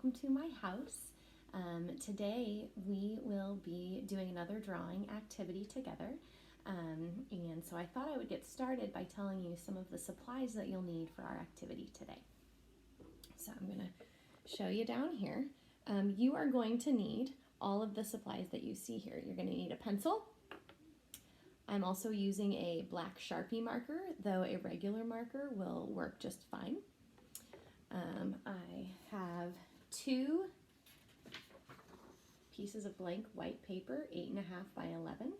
welcome to my house. Today we will be doing another drawing activity together. And so I thought I would get started by telling you some of the supplies that you'll need for our activity today. So I'm going to show you down here. You are going to need all of the supplies that you see here. You're going to need a pencil. I'm also using a black Sharpie marker, though a regular marker will work just fine. I have 2 pieces of blank white paper, 8.5 by 11.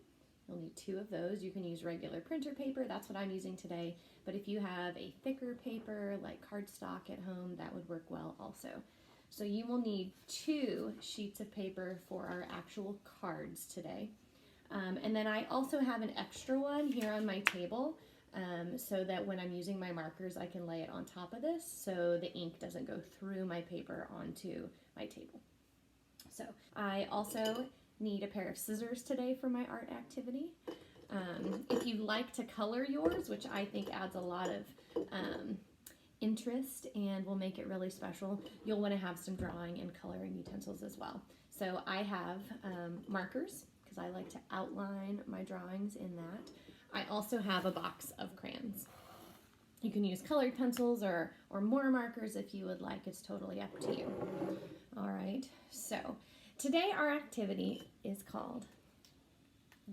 You'll need 2 of those. You can use regular printer paper, that's what I'm using today, but if you have a thicker paper like cardstock at home, that would work well also. So you will need 2 sheets of paper for our actual cards today. And then I also have an extra one here on my table so that when I'm using my markers, I can lay it on top of this so the ink doesn't go through my paper onto my table. So I also need a pair of scissors today for my art activity. If you like to color yours, which I think adds a lot of interest and will make it really special, you'll want to have some drawing and coloring utensils as well. So I have markers, because I like to outline my drawings in that. I also have a box of crayons. You can use colored pencils or more markers if you would like. It's totally up to you. All right, so today our activity is called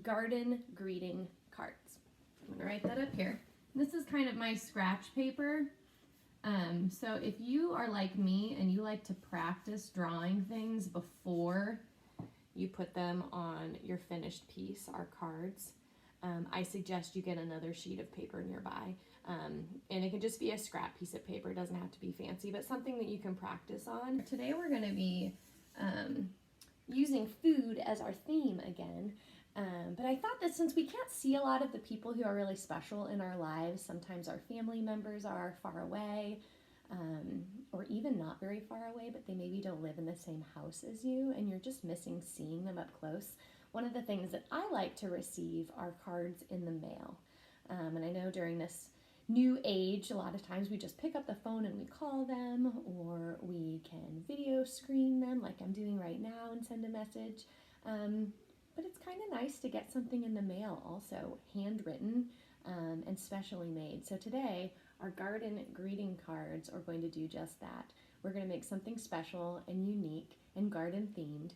Garden Greeting Cards. I'm gonna write that up here. This is kind of my scratch paper. So if you are like me and you like to practice drawing things before you put them on your finished piece, our cards, I suggest you get another sheet of paper nearby. And it can just be a scrap piece of paper. It doesn't have to be fancy, but something that you can practice on. Today we're going to be using food as our theme again. But I thought that since we can't see a lot of the people who are really special in our lives, sometimes our family members are far away, or even not very far away, but they maybe don't live in the same house as you, and you're just missing seeing them up close. One of the things that I like to receive are cards in the mail. And I know during this new age, a lot of times we just pick up the phone and we call them, or we can video screen them like I'm doing right now and send a message. But it's kind of nice to get something in the mail also, handwritten and specially made. So today, our garden greeting cards are going to do just that. We're going to make something special and unique and garden themed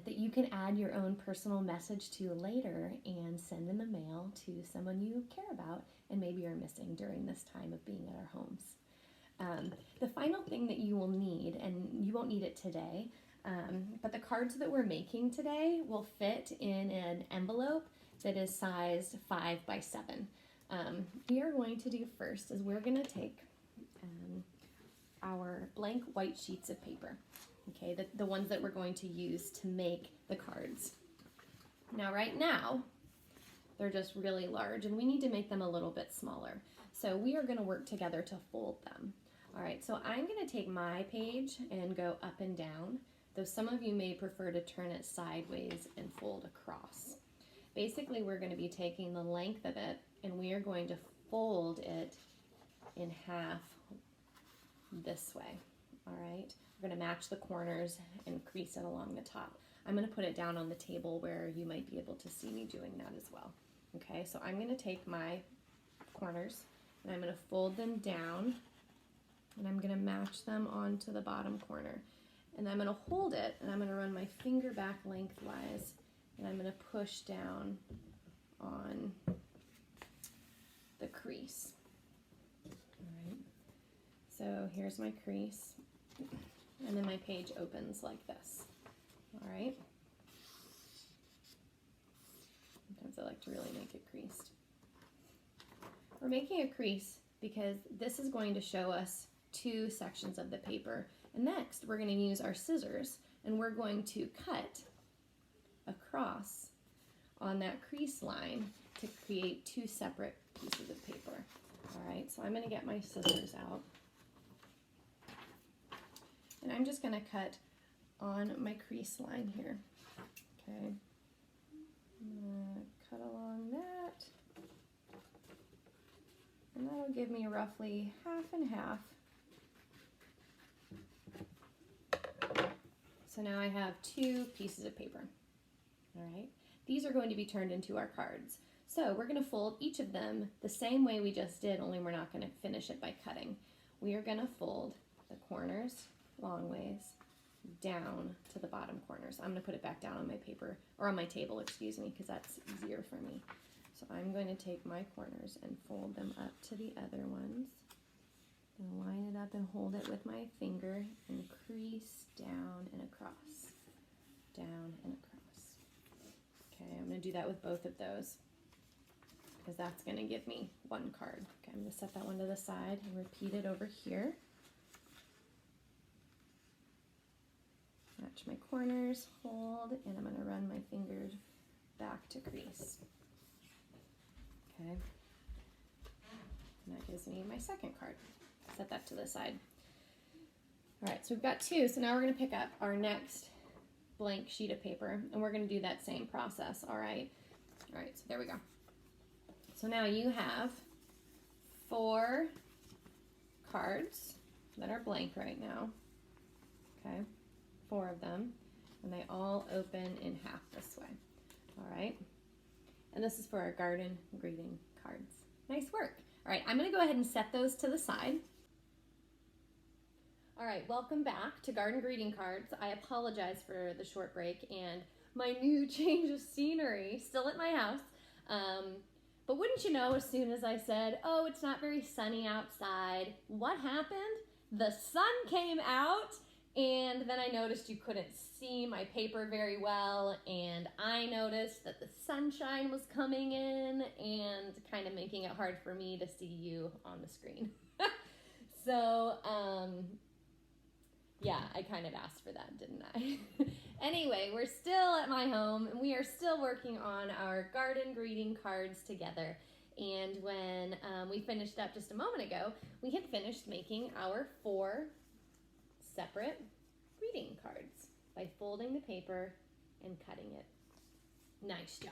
that you can add your own personal message to later and send in the mail to someone you care about and maybe are missing during this time of being at our homes. The final thing that you will need, and you won't need it today, but the cards that we're making today will fit in an envelope that is size 5 by 7. We are going to do first is we're going to take our blank white sheets of paper. Okay, the ones that we're going to use to make the cards. Now, right now, they're just really large, and we need to make them a little bit smaller. So we are going to work together to fold them. All right, so I'm going to take my page and go up and down, though some of you may prefer to turn it sideways and fold across. Basically, we're going to be taking the length of it, and we are going to fold it in half this way. All right. We're going to match the corners and crease it along the top. I'm going to put it down on the table where you might be able to see me doing that as well. Okay, so I'm going to take my corners and I'm going to fold them down and I'm going to match them onto the bottom corner. And I'm going to hold it and I'm going to run my finger back lengthwise and I'm going to push down on the crease. All right, so here's my crease. And then my page opens like this. All right. Sometimes I like to really make it creased. We're making a crease because this is going to show us 2 sections of the paper. And next, we're going to use our scissors and we're going to cut across on that crease line to create 2 separate pieces of paper. All right, so I'm going to get my scissors out. And I'm just going to cut on my crease line here. Okay. I'm going to cut along that. And that'll give me roughly half and half so now I have 2 pieces of paper. All right, these are going to be turned into our cards. So we're going to fold each of them the same way we just did, only we're not going to finish it by cutting. We are going to fold the corners long ways down to the bottom corners. I'm going to put it back down on my paper, or on my table, excuse me, because that's easier for me. So I'm going to take my corners and fold them up to the other ones. And line it up and hold it with my finger and crease down and across. Down and across. Okay, I'm going to do that with both of those, because that's going to give me 1 card. Okay, I'm going to set that one to the side and repeat it over here. Match my corners, hold, and I'm going to run my fingers back to crease. Okay, and that gives me my second card. Set that to the side. All right, so we've got 2, so now we're going to pick up our next blank sheet of paper, and we're going to do that same process, all right? All right, so there we go. So now you have 4 cards that are blank right now, okay? 4 of them, and they all open in half this way, all right? And this is for our garden greeting cards. Nice work. All right, I'm going to go ahead and set those to the side. All right, welcome back to Garden Greeting Cards. I apologize for the short break and my new change of scenery, still at my house. But wouldn't you know, as soon as I said, oh, it's not very sunny outside, what happened? The sun came out, and then I noticed you couldn't see my paper very well, and I noticed that the sunshine was coming in and kind of making it hard for me to see you on the screen. So, yeah, I kind of asked for that, didn't I? Anyway, we're still at my home, and we are still working on our garden greeting cards together. And when we finished up just a moment ago, we had finished making our 4 separate greeting cards by folding the paper and cutting it. Nice job.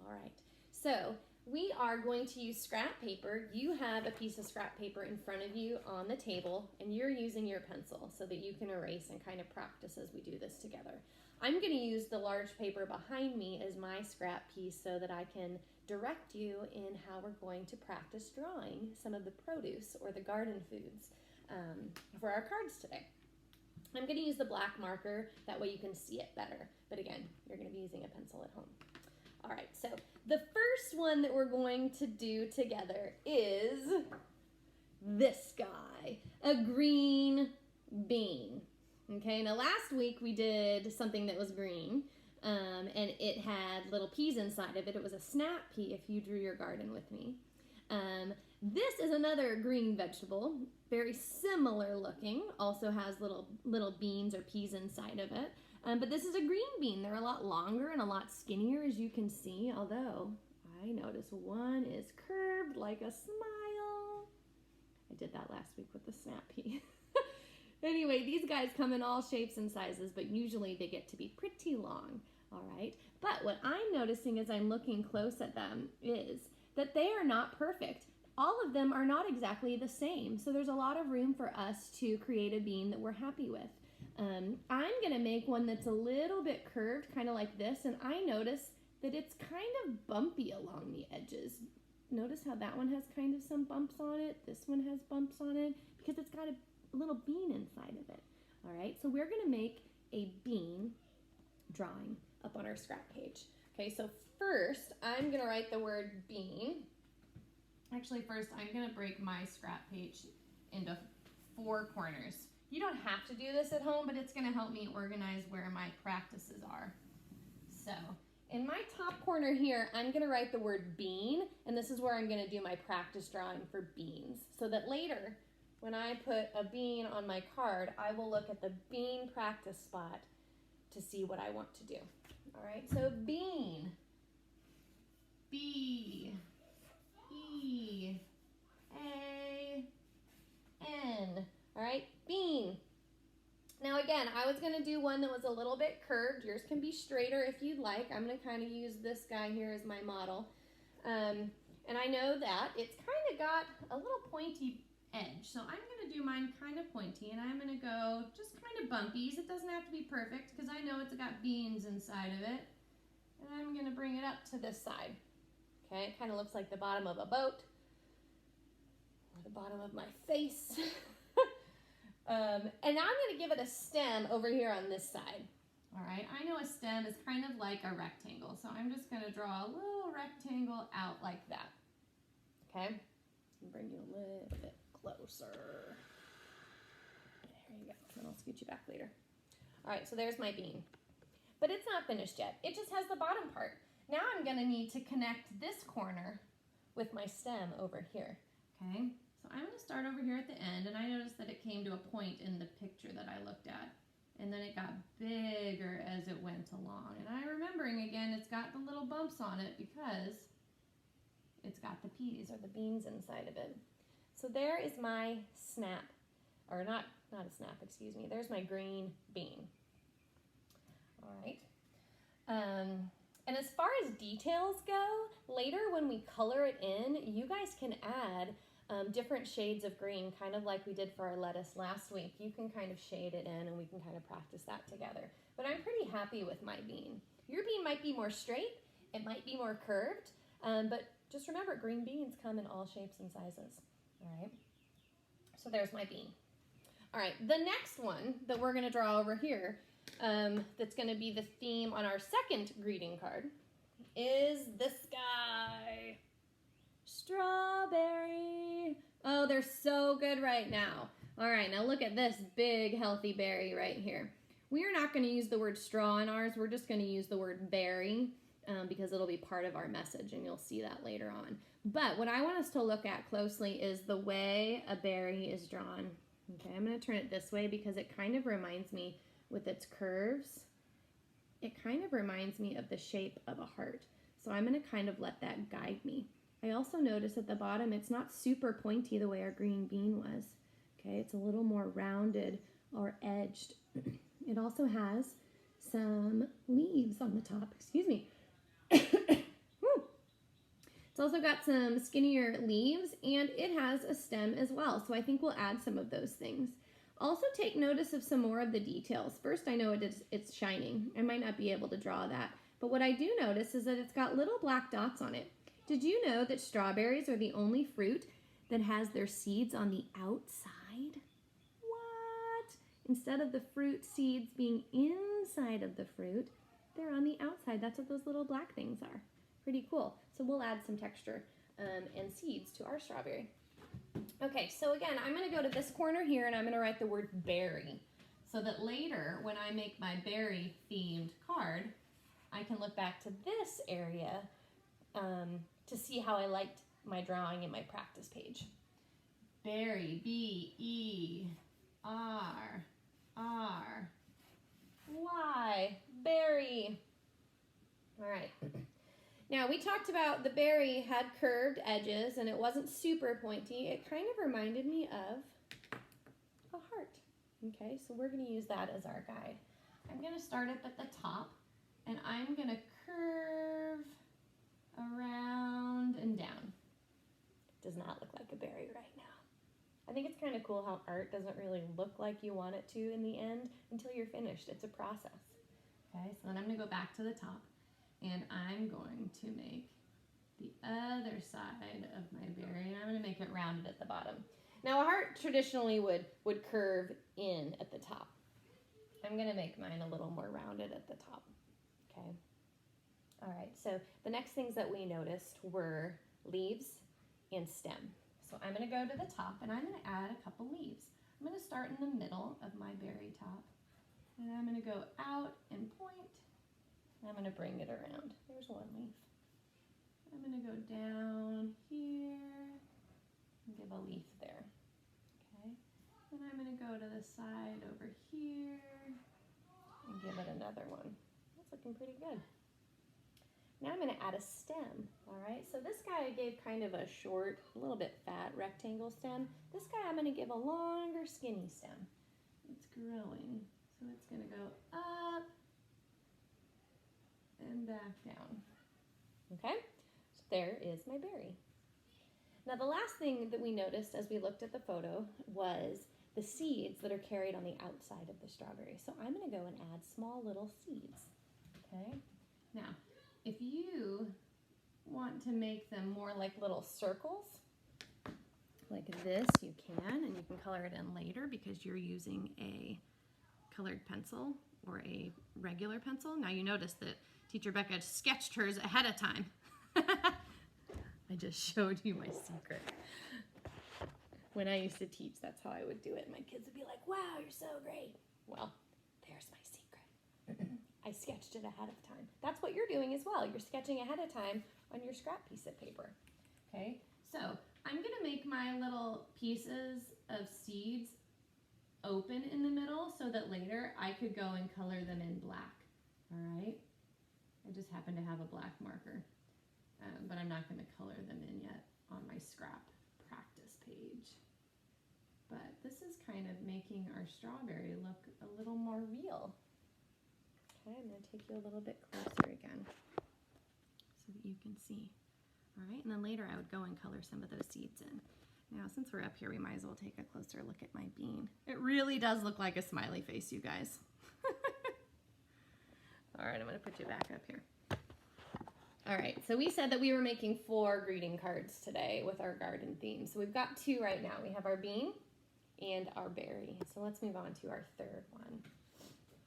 All right, so we are going to use scrap paper. You have a piece of scrap paper in front of you on the table, and you're using your pencil so that you can erase and kind of practice as we do this together. I'm going to use the large paper behind me as my scrap piece so that I can direct you in how we're going to practice drawing some of the produce or the garden foods for our cards today. I'm going to use the black marker, that way you can see it better. But again, you're going to be using a pencil at home. All right, so the first one that we're going to do together is this guy, a green bean. Okay, now last week we did something that was green, and it had little peas inside of it. It was a snap pea if you drew your garden with me. This is another green vegetable, very similar looking, also has little beans or peas inside of it. But this is a green bean. They're a lot longer and a lot skinnier, as you can see, although I notice one is curved like a smile. I did that last week with the snap pea. Anyway, these guys come in all shapes and sizes, but usually they get to be pretty long, all right? But what I'm noticing as I'm looking close at them is that they are not perfect. All of them are not exactly the same, so there's a lot of room for us to create a bean that we're happy with. I'm going to make one that's a little bit curved, kind of like this, and I notice that it's kind of bumpy along the edges. Notice how that one has kind of some bumps on it, this one has bumps on it, because it's got a little bean inside of it. All right, so we're going to make a bean drawing up on our scrap page. Okay, so first I'm going to write the word bean. Actually, first I'm going to break my scrap page into 4 corners. You don't have to do this at home, but it's going to help me organize where my practices are. So in my top corner here, I'm going to write the word bean, and this is where I'm going to do my practice drawing for beans, so that later when I put a bean on my card, I will look at the bean practice spot to see what I want to do. All right, so bean, B, E, A, N. All right, bean. Now again, I was going to do one that was a little bit curved. Yours can be straighter if you'd like. I'm going to kind of use this guy here as my model. And I know that it's kind of got a little pointy edge. So I'm going to do mine kind of pointy, and I'm going to go just kind of bumpies. It doesn't have to be perfect because I know it's got beans inside of it. And I'm going to bring it up to this side. Okay, it kind of looks like the bottom of a boat or the bottom of my face. And now I'm going to give it a stem over here on this side. All right, I know a stem is kind of like a rectangle, so I'm just going to draw a little rectangle out like that. Okay, I'll bring you a little bit closer. There you go, and I'll scoot you back later. All right, so there's my bean. But it's not finished yet. It just has the bottom part. Now I'm going to need to connect this corner with my stem over here. Okay, so I'm going to start over here at the end, and I noticed that it came to a point in the picture that I looked at. And then it got bigger as it went along. And I'm remembering again, it's got the little bumps on it because it's got the peas or the beans inside of it. So there is my snap, or not a snap, excuse me. There's my green bean. All right. And as far as details go, later when we color it in, you guys can add different shades of green, kind of like we did for our lettuce last week. You can kind of shade it in and we can kind of practice that together. But I'm pretty happy with my bean. Your bean might be more straight, it might be more curved, but just remember green beans come in all shapes and sizes. All right, so there's my bean. All right, the next one that we're gonna draw over here, that's gonna be the theme on our second greeting card, is this guy. Strawberry. Oh, they're so good right now. All right, now look at this big healthy berry right here. We are not going to use the word straw in ours. We're just going to use the word berry because it'll be part of our message, and you'll see that later on. But what I want us to look at closely is the way a berry is drawn. Okay, I'm going to turn it this way because it kind of reminds me, with its curves, it kind of reminds me of the shape of a heart. So I'm going to kind of let that guide me. I also notice at the bottom, it's not super pointy the way our green bean was. Okay, it's a little more rounded or edged. It also has some leaves on the top, excuse me. It's also got some skinnier leaves, and it has a stem as well. So I think we'll add some of those things. Also take notice of some more of the details. First, I know it's shining. I might not be able to draw that. But what I do notice is that it's got little black dots on it. Did you know that strawberries are the only fruit that has their seeds on the outside? What? Instead of the fruit seeds being inside of the fruit, they're on the outside. That's what those little black things are. Pretty cool. So we'll add some texture and seeds to our strawberry. Okay, so again, I'm going to go to this corner here and I'm going to write the word berry so that later when I make my berry themed card, I can look back to this area to see how I liked my drawing in my practice page. Berry, B-E-R-R-Y, berry. All right. Now we talked about the berry had curved edges and it wasn't super pointy. It kind of reminded me of a heart. Okay, so we're going to use that as our guide. I'm going to start up at the top and I'm going to curve around and down. Does not look like a berry right now. I think it's kind of cool how art doesn't really look like you want it to in the end until you're finished. It's a process. Okay, so then I'm going to go back to the top and I'm going to make the other side of my berry and I'm going to make it rounded at the bottom. Now a heart traditionally would curve in at the top. I'm going to make mine a little more rounded at the top. Okay. All right, so the next things that we noticed were leaves and stem. So I'm going to go to the top and I'm going to add a couple leaves. I'm going to start in the middle of my berry top and I'm going to go out and point. And I'm going to bring it around. There's one leaf. I'm going to go down here and give a leaf there. Okay, then I'm going to go to the side over here and give it another one. That's looking pretty good. Now I'm going to add a stem, all right? So this guy I gave kind of a short, a little bit fat rectangle stem. This guy I'm going to give a longer skinny stem. It's growing, so it's going to go up and back down. Okay, so there is my berry. Now the last thing that we noticed as we looked at the photo was the seeds that are carried on the outside of the strawberry. So I'm going to go and add small little seeds. Okay. Now, if you want to make them more like little circles, like this, you can, and you can color it in later because you're using a colored pencil or a regular pencil. Now you notice that Teacher Becca sketched hers ahead of time. I just showed you my secret. When I used to teach, that's how I would do it. My kids would be like, wow, you're so great. Well, there's my secret. I sketched it ahead of time. That's what you're doing as well. You're sketching ahead of time on your scrap piece of paper. Okay, so I'm gonna make my little pieces of seeds open in the middle so that later I could go and color them in black. All right, I just happen to have a black marker, but I'm not gonna color them in yet on my scrap practice page. But this is kind of making our strawberry look a little more real. Okay, I'm going to take you a little bit closer again so that you can see. All right, and then later I would go and color some of those seeds in. Now, since we're up here, we might as well take a closer look at my bean. It really does look like a smiley face, you guys. All right, I'm going to put you back up here. All right, so we said that we were making 4 greeting cards today with our garden theme. So we've got 2 right now. We have our bean and our berry. So let's move on to our third one.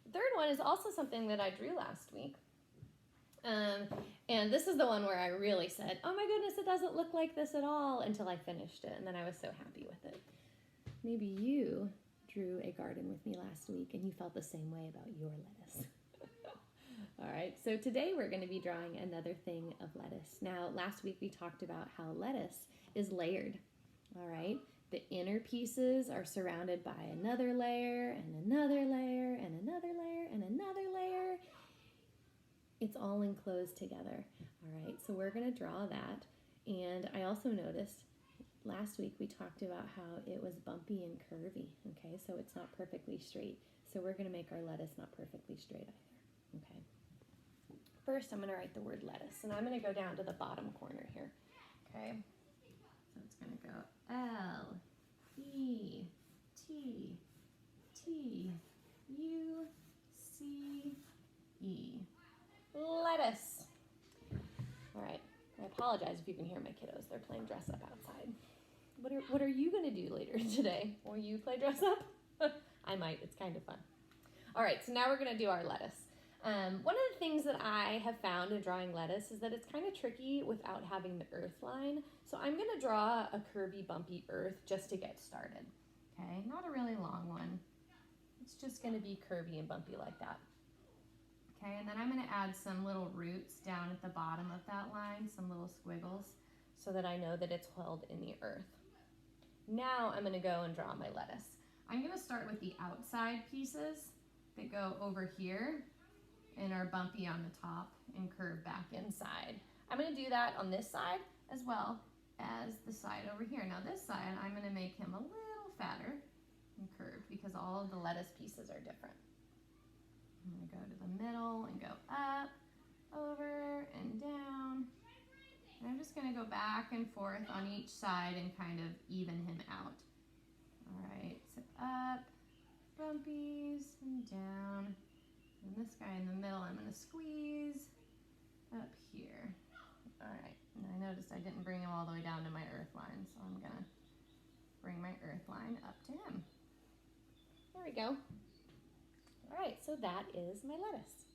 The third one is also something that I drew last week. And this is the one where I really said, oh my goodness, it doesn't look like this at all until I finished it. And then I was so happy with it. Maybe you drew a garden with me last week and you felt the same way about your lettuce. All right, so today we're going to be drawing another thing of lettuce. Now, last week we talked about how lettuce is layered. All right, the inner pieces are surrounded by another layer and another layer and another layer and another layer. It's all enclosed together. All right, so we're going to draw that. And I also noticed last week we talked about how it was bumpy and curvy. Okay, so it's not perfectly straight. So we're going to make our lettuce not perfectly straight either. Okay. First, I'm going to write the word lettuce, and I'm going to go down to the bottom corner here. Okay, so it's going to go L-E-T-T-U-C-E. Lettuce. All right, I apologize if you can hear my kiddos. They're playing dress up outside. What are you going to do later today? Will you play dress up? I might. It's kind of fun. All right, so now we're going to do our lettuce. One of the things that I have found in drawing lettuce is that it's kind of tricky without having the earth line. So I'm going to draw a curvy, bumpy earth just to get started. Okay, not a really long one. It's just going to be curvy and bumpy like that. Okay, and then I'm going to add some little roots down at the bottom of that line, some little squiggles, so that I know that it's held in the earth. Now I'm going to go and draw my lettuce. I'm going to start with the outside pieces that go over here and are bumpy on the top and curve back inside. I'm going to do that on this side as well as the side over here. Now this side, I'm going to make him a little fatter and curved because all of the lettuce pieces are different. I'm going to go to the middle and go up, over, and down. And I'm just going to go back and forth on each side and kind of even him out. All right, so up, bumpies, and down. And this guy in the middle, I'm going to squeeze up here. All right, and I noticed I didn't bring him all the way down to my earth line, so I'm going to bring my earth line up to him. There we go. All right, so that is my lettuce.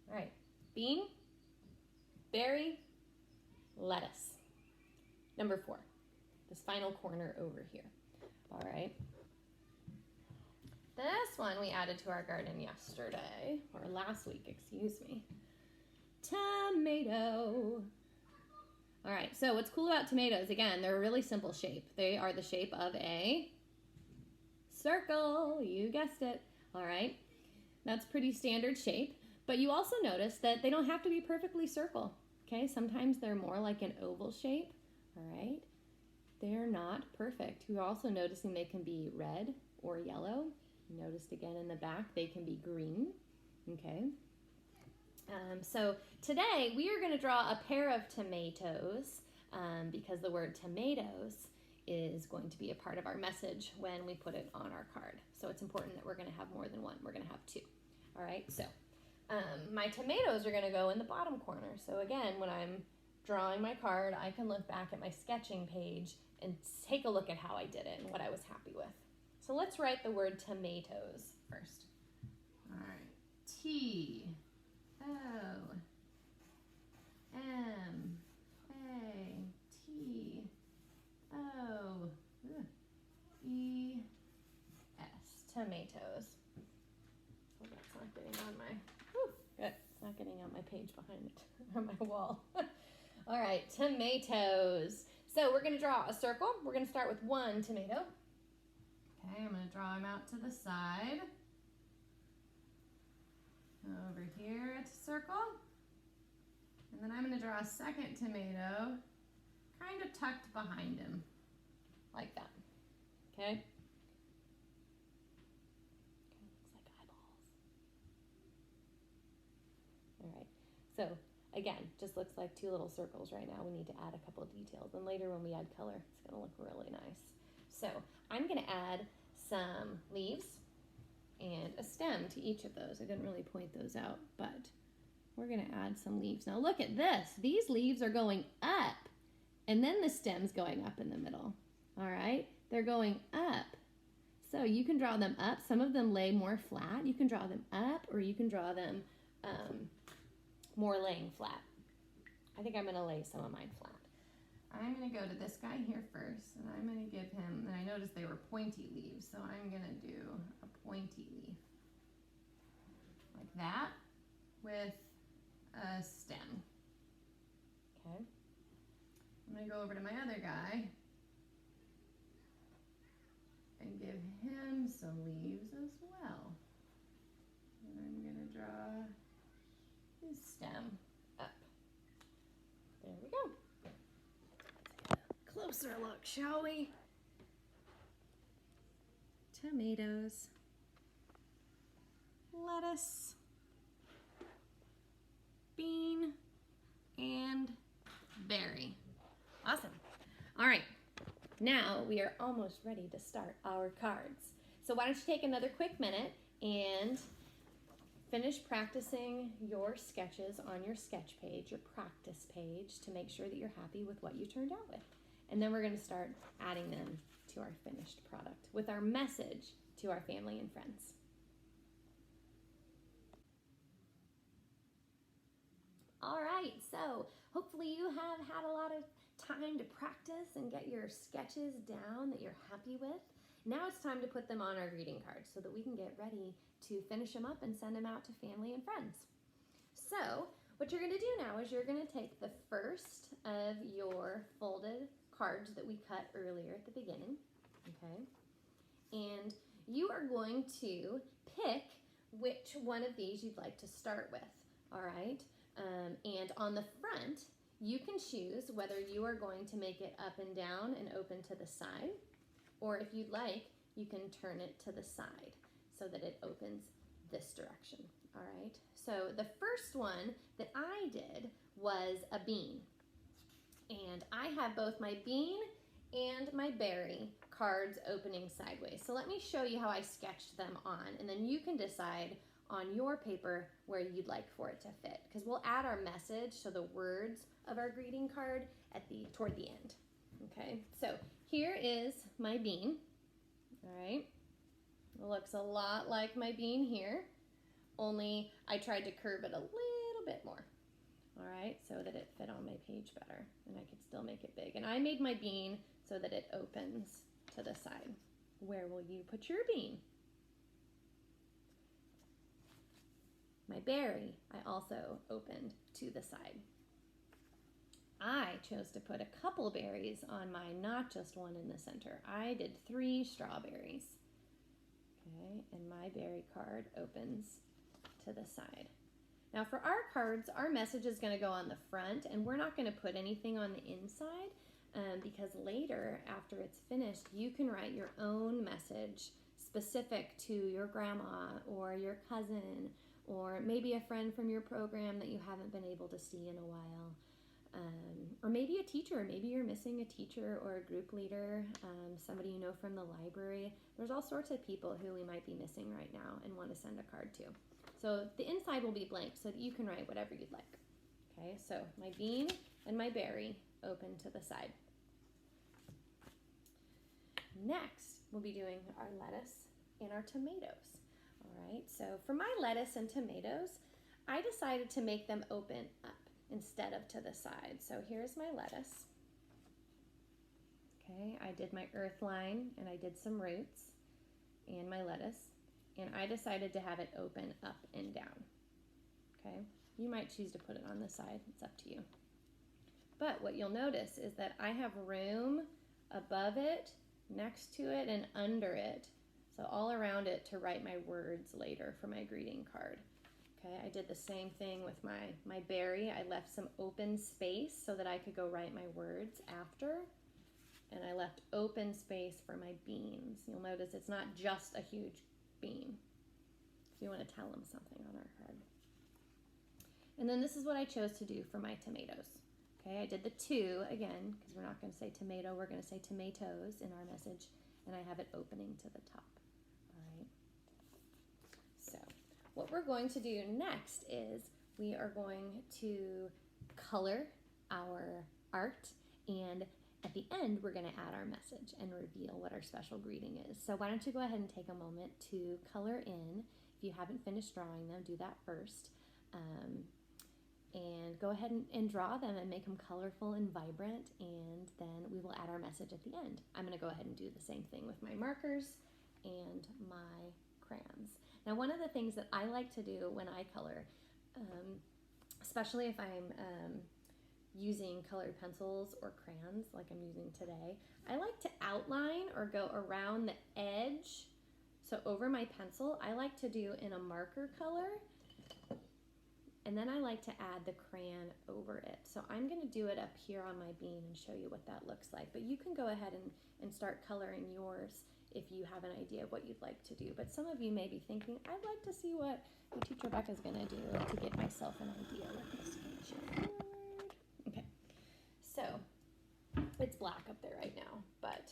All right, bean, berry, lettuce. Number 4, this final corner over here. All right. This one we added to our garden yesterday, or last week, excuse me. Tomato. All right, so what's cool about tomatoes, again, they're a really simple shape. They are the shape of a circle, you guessed it. All right, that's pretty standard shape, but you also notice that they don't have to be perfectly circle, okay? Sometimes they're more like an oval shape, all right? They're not perfect. You're also noticing they can be red or yellow. Noticed again in the back, they can be green, okay? So today we are going to draw a pair of tomatoes because the word tomatoes is going to be a part of our message when we put it on our card. So it's important that we're going to have more than one. We're going to have two. All right, so my tomatoes are going to go in the bottom corner. So again, when I'm drawing my card, I can look back at my sketching page and take a look at how I did it and what I was happy with. So let's write the word tomatoes first. All right, T-O-M-A-T-O-E-S, tomatoes. Oh, that's not getting on my, good, it's not getting on my page behind it, on my wall. All right, tomatoes. So we're gonna draw a circle. We're gonna start with one tomato. Okay, I'm gonna draw him out to the side. Over here, it's a circle. And then I'm gonna draw a second tomato, kind of tucked behind him, like that, okay? Looks like eyeballs. All right, so again, just looks like two little circles right now. We need to add a couple of details, and later when we add color, it's gonna look really nice. So I'm gonna add some leaves and a stem to each of those. I didn't really point those out, but we're gonna add some leaves. Now look at this. These leaves are going up, and then the stem's going up in the middle. All right, they're going up. So you can draw them up. Some of them lay more flat. You can draw them up, or you can draw them more laying flat. I think I'm gonna lay some of mine flat. I'm gonna go to this guy here first, and I'm gonna give him, and I noticed they were pointy leaves, so I'm gonna do a pointy leaf, like that, with a stem. Okay. I'm gonna go over to my other guy and give him some leaves as well. And I'm gonna draw his stem up. There we go. Closer look, shall we? Tomatoes, lettuce, bean, and berry. Awesome. All right, now we are almost ready to start our cards. So why don't you take another quick minute and finish practicing your sketches on your sketch page, your practice page, to make sure that you're happy with what you turned out with. And then we're going to start adding them to our finished product with our message to our family and friends. All right, so hopefully you have had a lot of time to practice and get your sketches down that you're happy with. Now it's time to put them on our greeting cards so that we can get ready to finish them up and send them out to family and friends. So what you're going to do now is you're going to take the first of your folded cards that we cut earlier at the beginning, okay? And you are going to pick which one of these you'd like to start with, all right? And on the front, you can choose whether you are going to make it up and down and open to the side, or if you'd like, you can turn it to the side so that it opens this direction, all right? So the first one that I did was a bean. And I have both my bean and my berry cards opening sideways. So let me show you how I sketched them on, and then you can decide on your paper where you'd like for it to fit, because we'll add our message, so the words of our greeting card toward the end. Okay, so here is my bean. All right, it looks a lot like my bean here, only I tried to curve it a little bit more. All right, so that it fit on my page better and I could still make it big. And I made my bean so that it opens to the side. Where will you put your bean? My berry, I also opened to the side. I chose to put a couple berries on mine, not just one in the center. I did 3 strawberries. Okay, and my berry card opens to the side. Now for our cards, our message is going to go on the front, and we're not going to put anything on the inside because later, after it's finished, you can write your own message specific to your grandma or your cousin or maybe a friend from your program that you haven't been able to see in a while. or maybe a teacher. Maybe you're missing a teacher or a group leader, somebody you know from the library. There's all sorts of people who we might be missing right now and want to send a card to. So the inside will be blank so that you can write whatever you'd like. Okay, so my bean and my berry open to the side. Next, we'll be doing our lettuce and our tomatoes. All right, so for my lettuce and tomatoes, I decided to make them open up instead of to the side. So here's my lettuce. Okay, I did my earth line and I did some roots and my lettuce, and I decided to have it open up and down. Okay, you might choose to put it on the side, it's up to you. But what you'll notice is that I have room above it, next to it, and under it, so all around it, to write my words later for my greeting card. Okay, I did the same thing with my berry. I left some open space so that I could go write my words after, and I left open space for my beans. You'll notice it's not just a huge bean. So you want to tell them something on our card. And then this is what I chose to do for my tomatoes. Okay, I did the two again, because we're not going to say tomato, we're going to say tomatoes in our message, and I have it opening to the top. All right. So what we're going to do next is we are going to color our art, and at the end we're going to add our message and reveal what our special greeting is. So why don't you go ahead and take a moment to color in. If you haven't finished drawing them, do that first. And go ahead and draw them and make them colorful and vibrant, and then we will add our message at the end. I'm going to go ahead and do the same thing with my markers and my crayons. Now, one of the things that I like to do when I color, especially if I'm using colored pencils or crayons like I'm using today, I like to outline or go around the edge. So over my pencil, I like to do in a marker color, and then I like to add the crayon over it. So I'm going to do it up here on my bean and show you what that looks like. But you can go ahead and start coloring yours if you have an idea of what you'd like to do. But some of you may be thinking, I'd like to see what Teacher Becca is going to do to get myself an idea. Let me scooch it forward. Okay, so it's black up there right now. But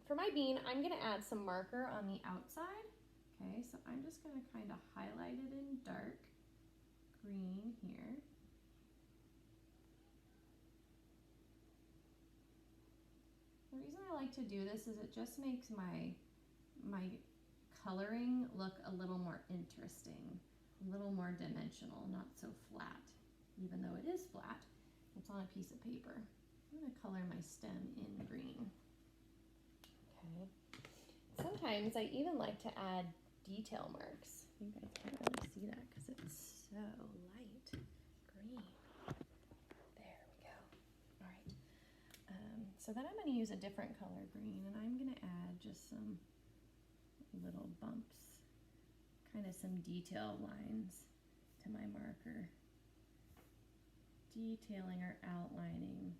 for my bean, I'm going to add some marker on the outside. Okay, so I'm just going to kind of highlight it in dark green here. The reason I like to do this is it just makes my coloring look a little more interesting, a little more dimensional, not so flat. Even though it is flat, it's on a piece of paper. I'm going to color my stem in green. Okay. Sometimes I even like to add detail marks. You guys can't really see that because it's so light green. There we go. All right. So then I'm going to use a different color green, and I'm going to add just some little bumps, kind of some detail lines to my marker, detailing or outlining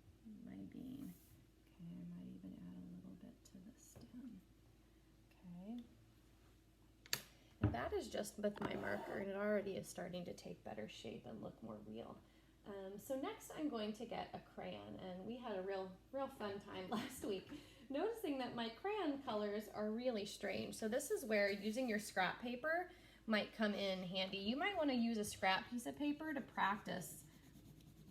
my bean. Okay, I might even add a little bit to the stem. Okay. Now that is just with my marker, and it already is starting to take better shape and look more real. So next I'm going to get a crayon, and we had a real fun time last week noticing that my crayon colors are really strange. So this is where using your scrap paper might come in handy. You might want to use a scrap piece of paper to practice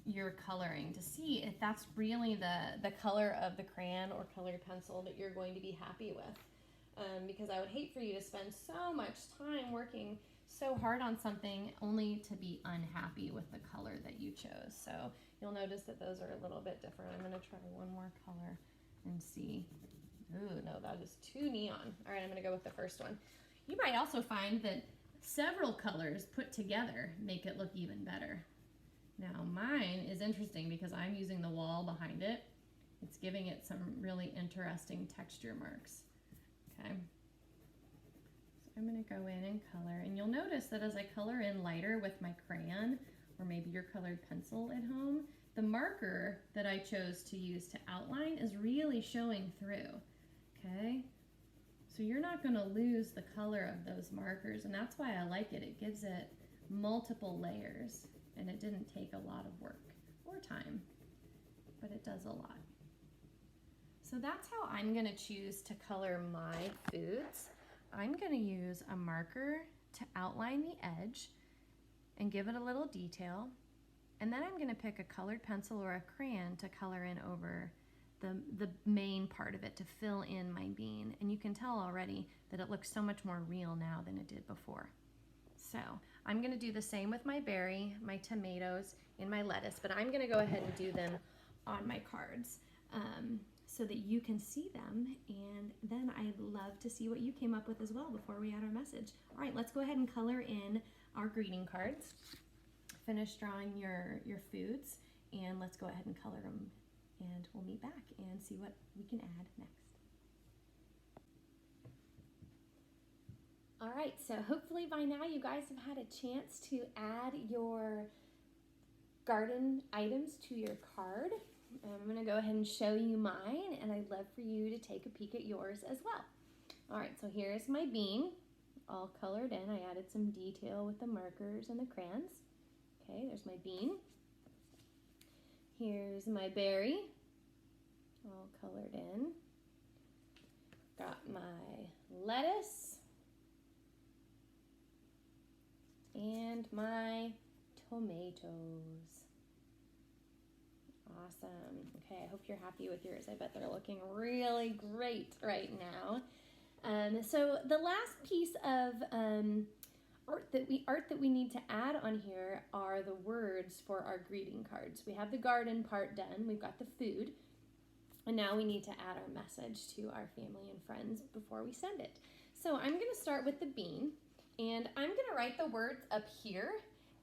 your coloring to see if that's really the color of the crayon or colored pencil that you're going to be happy with. Because I would hate for you to spend so much time working so hard on something only to be unhappy with the color that you chose. So you'll notice that those are a little bit different. I'm going to try one more color and see. Ooh, no, that is too neon. All right, I'm going to go with the first one. You might also find that several colors put together make it look even better. Now mine is interesting because I'm using the wall behind it. It's giving it some really interesting texture marks. Okay, so I'm going to go in and color, and you'll notice that as I color in lighter with my crayon, or maybe your colored pencil at home, the marker that I chose to use to outline is really showing through. Okay, so you're not going to lose the color of those markers, and that's why I like it. It gives it multiple layers, and it didn't take a lot of work or time. but it does a lot. So that's how I'm gonna choose to color my foods. I'm gonna use a marker to outline the edge and give it a little detail. And then I'm gonna pick a colored pencil or a crayon to color in over the main part of it to fill in my bean. And you can tell already that it looks so much more real now than it did before. So I'm gonna do the same with my berry, my tomatoes, and my lettuce, but I'm gonna go ahead and do them on my cards so that you can see them, and then I'd love to see what you came up with as well before we add our message. All right, let's go ahead and color in our greeting cards. Finish drawing your foods, and let's go ahead and color them, and we'll meet back and see what we can add next. All right, so hopefully by now you guys have had a chance to add your garden items to your card. I'm gonna go ahead and show you mine, and I'd love for you to take a peek at yours as well. All right, so here's my bean, all colored in. I added some detail with the markers and the crayons. Okay, there's my bean. Here's my berry, all colored in. Got my lettuce and my tomatoes. Awesome. Okay, I hope you're happy with yours. I bet they're looking really great right now. So the last piece of art that we need to add on here are the words for our greeting cards. We have the garden part done. We've got the food. And now we need to add our message to our family and friends before we send it. So I'm going to start with the bean, and I'm going to write the words up here,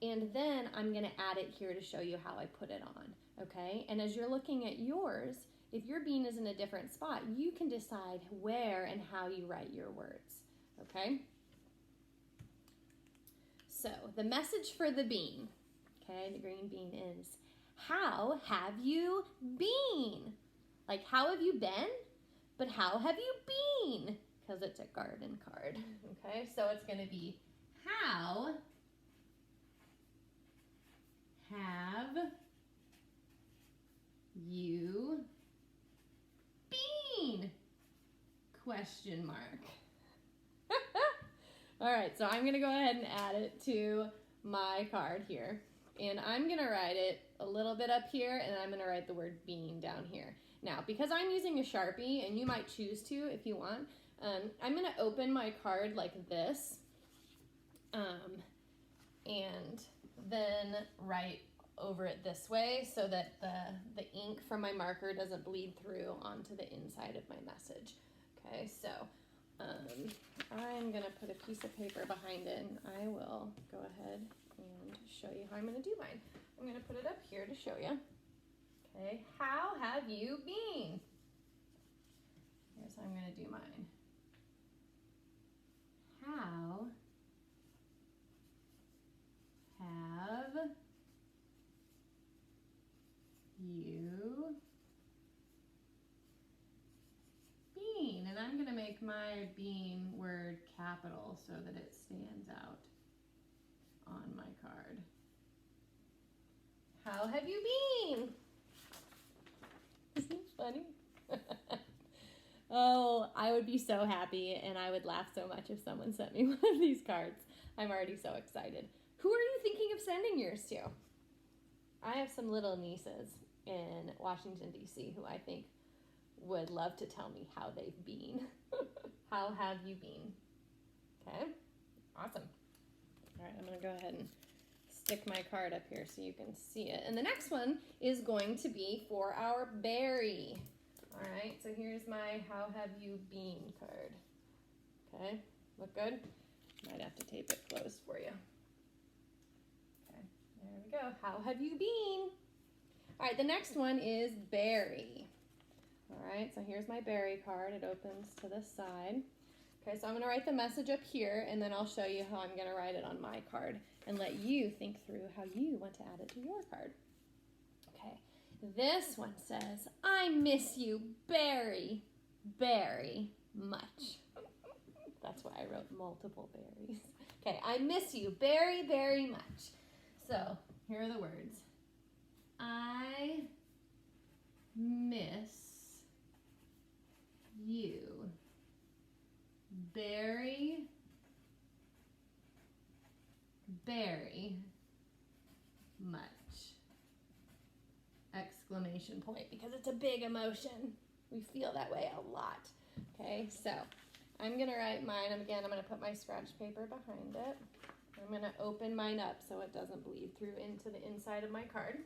and then I'm going to add it here to show you how I put it on. Okay, and as you're looking at yours, if your bean is in a different spot, you can decide where and how you write your words. Okay, so the message for the bean, okay, the green bean is, how have you been? Like, how have you been? But how have you been? Because it's a garden card. Okay, so it's going to be, how have you been? Question mark. All right, so I'm gonna go ahead and add it to my card here. And I'm gonna write it a little bit up here, and I'm gonna write the word bean down here. Now, because I'm using a Sharpie, and you might choose to if you want, I'm gonna open my card like this, and then write over it this way so that the ink from my marker doesn't bleed through onto the inside of my message. Okay, so I'm gonna put a piece of paper behind it, and I will go ahead and show you how I'm gonna do mine. I'm gonna put it up here to show you. Okay, how have you been? Here's how I'm gonna do mine. How have you been? And I'm going to make my bean word capital so that it stands out on my card. How have you been? Isn't it funny? Oh, I would be so happy, and I would laugh so much if someone sent me one of these cards. I'm already so excited. Who are you thinking of sending yours to? I have some little nieces in Washington, D.C. who I think would love to tell me how they've been. How have you been? Okay, awesome. All right, I'm going to go ahead and stick my card up here so you can see it. And the next one is going to be for our berry. All right, so here's my how have you been card. Okay, look good? Might have to tape it closed for you. Okay, there we go. How have you been? All right, the next one is berry. All right, so here's my berry card. It opens to this side. Okay, so I'm gonna write the message up here, and then I'll show you how I'm gonna write it on my card and let you think through how you want to add it to your card. Okay, this one says, I miss you very, very much. That's why I wrote multiple berries. Okay, I miss you very, very much. So here are the words. I miss you very, very much. Exclamation point, because it's a big emotion. We feel that way a lot. Okay, so I'm gonna write mine. Again, I'm gonna put my scratch paper behind it. I'm gonna open mine up so it doesn't bleed through into the inside of my card.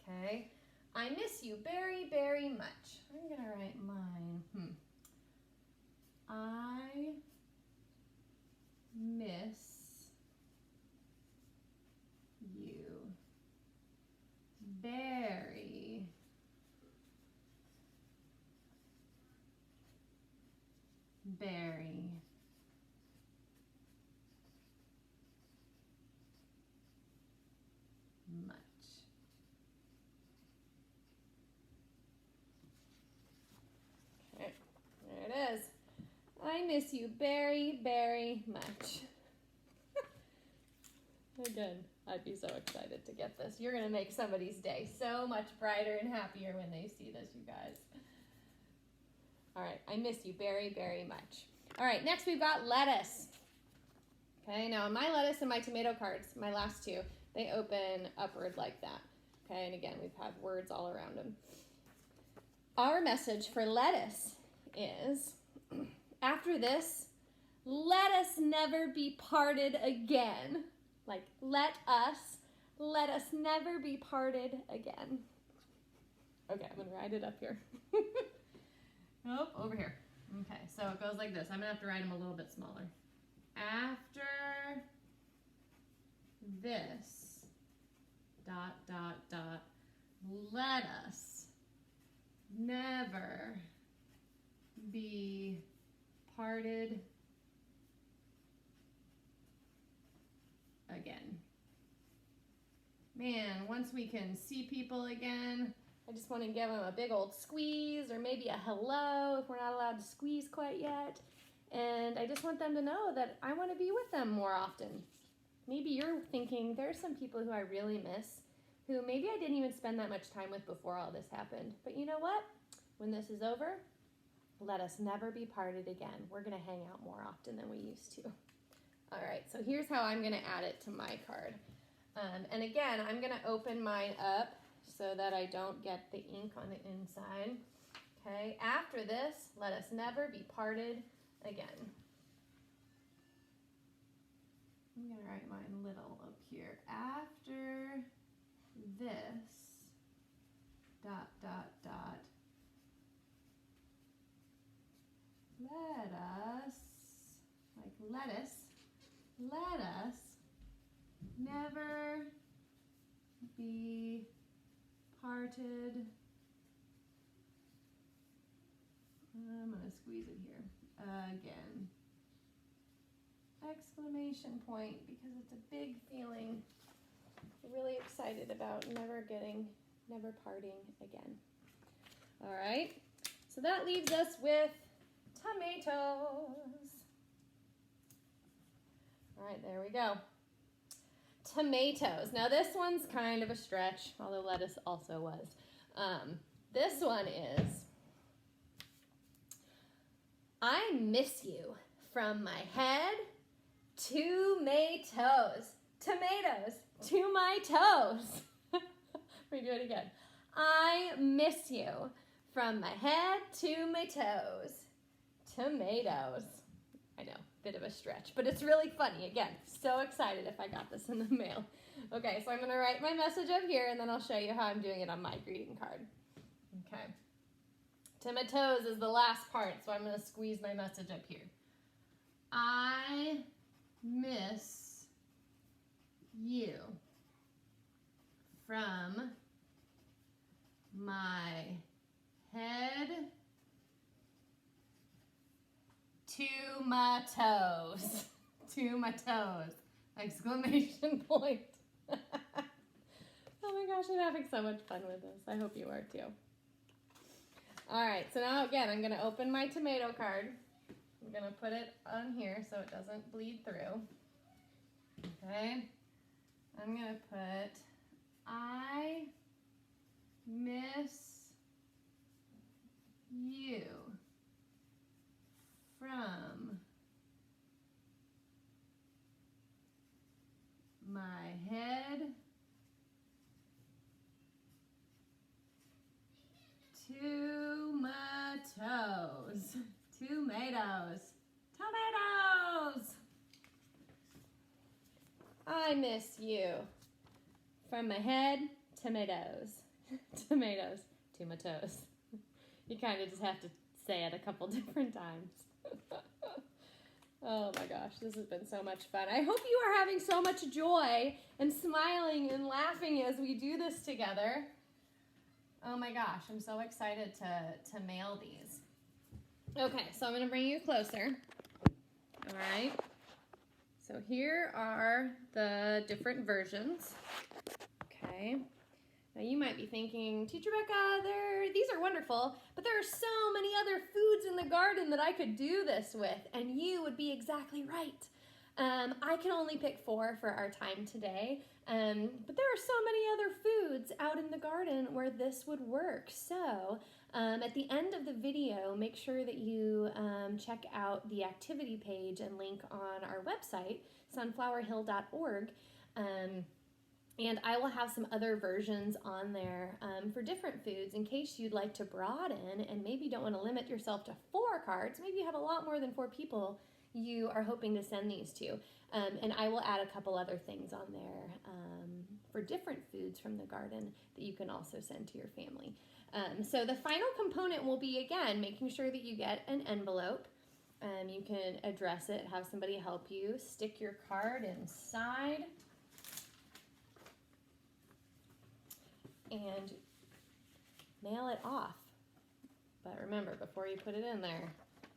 Okay, I miss you very, very much. I'm gonna write mine. I miss you very, very much. Okay, there it is. I miss you very, very much. Again, I'd be so excited to get this. You're going to make somebody's day so much brighter and happier when they see this, you guys. All right, I miss you very, very much. All right, next we've got lettuce. Okay, now my lettuce and my tomato cards, my last two, they open upward like that. Okay, and again, we've had words all around them. Our message for lettuce is, after this, let us never be parted again. Like, let us never be parted again. Okay, I'm going to write it up here. Oh, over here. Okay, so it goes like this. I'm going to have to write them a little bit smaller. After this, ... let us never be parted again. Man, once we can see people again, I just want to give them a big old squeeze, or maybe a hello if we're not allowed to squeeze quite yet. And I just want them to know that I want to be with them more often. Maybe you're thinking, there's some people who I really miss, who maybe I didn't even spend that much time with before all this happened. But you know what? When this is over, let us never be parted again. We're going to hang out more often than we used to. All right, so here's how I'm going to add it to my card. And again, I'm going to open mine up so that I don't get the ink on the inside. Okay, after this, let us never be parted again. I'm going to write mine little up here. After this, ... let us, like lettuce, let us never be parted. I'm going to squeeze it here again. Exclamation point, because it's a big feeling. I'm really excited about never parting again. All right, so that leaves us with tomatoes. All right, there we go. Tomatoes. Now this one's kind of a stretch, although lettuce also was. This one is, I miss you from my head to my toes. Tomatoes to my toes. We do it again. I miss you from my head to my toes. Tomatoes. I know, bit of a stretch, but it's really funny. Again, so excited if I got this in the mail. Okay, so I'm going to write my message up here, and then I'll show you how I'm doing it on my greeting card. Okay. Tomatoes is the last part, so I'm going to squeeze my message up here. I miss you from my head to my toes. To my toes. Exclamation point. Oh my gosh, I'm having so much fun with this. I hope you are too. All right, so now again, I'm going to open my tomato card. I'm going to put it on here so it doesn't bleed through. Okay. I'm going to put, I miss you from my head to my toes. Tomatoes. Tomatoes! I miss you. From my head to my toes. Tomatoes to my toes. You kind of just have to say it a couple different times. Oh my gosh, this has been so much fun. I hope you are having so much joy and smiling and laughing as we do this together. Oh my gosh, I'm so excited to mail these. Okay, so I'm going to bring you closer. All right. So here are the different versions. Okay. Now you might be thinking, Teacher Becca, these are wonderful, but there are so many other foods in the garden that I could do this with, and you would be exactly right. I can only pick 4 for our time today, but there are so many other foods out in the garden where this would work. So at the end of the video, make sure that you check out the activity page and link on our website, sunflowerhill.org. And I will have some other versions on there for different foods in case you'd like to broaden and maybe don't want to limit yourself to 4 cards. Maybe you have a lot more than 4 people you are hoping to send these to. And I will add a couple other things on there for different foods from the garden that you can also send to your family. So the final component will be, again, making sure that you get an envelope. You can address it, have somebody help you, stick your card inside, and mail it off. But remember, before you put it in there,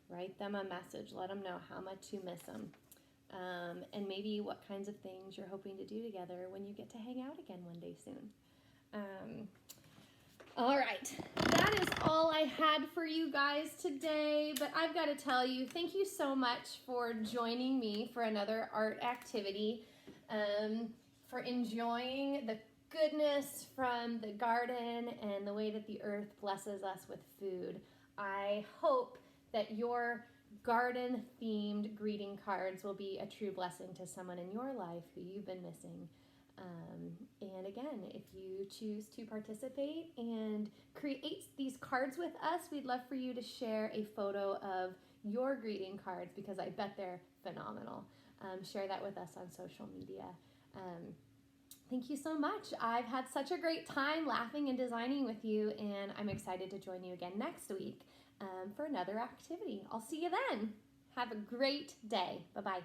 write them a message. Let them know how much you miss them. And maybe what kinds of things you're hoping to do together when you get to hang out again one day soon. All right, that is all I had for you guys today, but I've got to tell you, thank you so much for joining me for another art activity, for enjoying the goodness from the garden and the way that the earth blesses us with food. I hope that your garden-themed greeting cards will be a true blessing to someone in your life who you've been missing. And again, if you choose to participate and create these cards with us, we'd love for you to share a photo of your greeting cards because I bet they're phenomenal. Share that with us on social media. Thank you so much. I've had such a great time laughing and designing with you, and I'm excited to join you again next week for another activity. I'll see you then. Have a great day. Bye-bye.